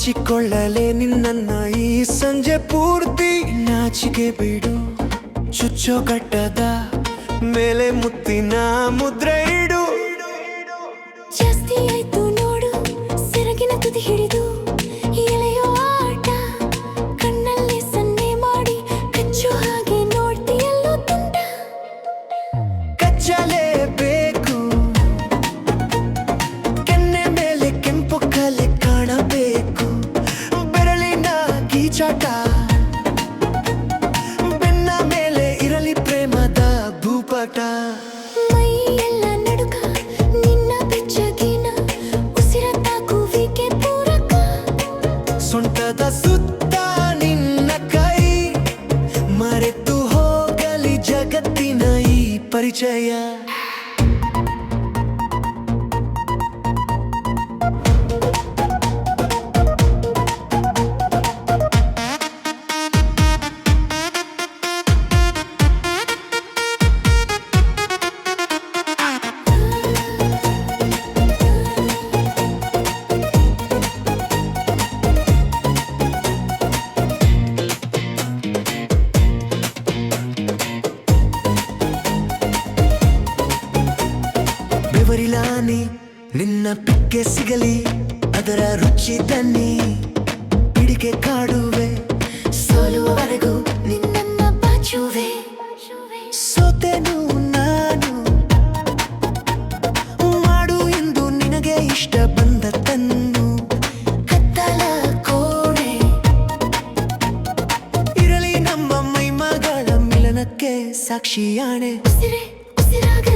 ಬಾಚಿಕೊಳ್ಳಲೆ ನಿನ್ನನ್ನ ಈ ಸಂಜೆ ಪೂರ್ತಿ ನಾಚಿಕೆ ಬಿಡು ಚುಚ್ಚೋ ಕಟ್ಟದ ಮೇಲೆ ಮುತ್ತಿನ ಮುದ್ರೆ ಇಡು ಜಾಸ್ತಿ ಆಯ್ತು ನೋಡು ಸೆರಗಿನ ತುದಿ ಹಿಡಿದು ಎಳೆಯೋ ಆಟ ಕಣ್ಣಲ್ಲಿ ಸನ್ನೆ ಮಾಡಿ ಕಚ್ಚೋ ಹಾಗೆ ನೋಡ್ತೀಯಲ್ಲೋ ತುಂಟ ಕಚ್ಚಲೇಬೇಕು ಕೆನ್ನೆ ಮೇಲೆ ಕೆಂಪು ಕಲೆ ಕಾಣಬೇಕು ಬೆರಳಿನ ಗೀಚಾಟ ಬೆನ್ನ ಮೇಲೆ ಇರಲಿ ಪ್ರೇಮದ ಭೂಪಟ ಮೈಯೆಲ್ಲ ನಡುಕ ನಿನ್ನ ಬೆಚ್ಚಗಿನ ಉಸಿರ ತಾಕುವಿಕೆ ಪೂರಕ ಸೊಂಟದ ಸುತ್ತ ನಿನ್ನ ಕೈ ಮರೆತು ಹೋಗಲಿ ಜಗತ್ತಿನ ಈ ಪರಿಚಯ ಬೆವರಿಲಾನಿ ನಿನ್ನ ಪಿಕ್ಕೆ ಸಿಗಲಿ ಅದರ ರುಚಿ ತನ್ನಿ ಪಿಡಿಕೆ ಕಾಡುವೆ ಸೋಲುವವರೆಗೂ ನಿನ್ನನ್ನ ಬಾಚುವೆ ಸೋತೆನು ನಾನು ಮಾಡು ಎಂದು ನಿನಗೆ ಇಷ್ಟ ಬಂದ ತನ್ನು ಕತ್ತಲ ಕೋಣೆ ಇರಲಿ ನಮ್ಮ ಮೈಮಗಳ ಮಿಲನಕ್ಕೆ ಸಾಕ್ಷಿಯಾಣೆ ಉಸಿರೇ ಉಸಿರಾಗ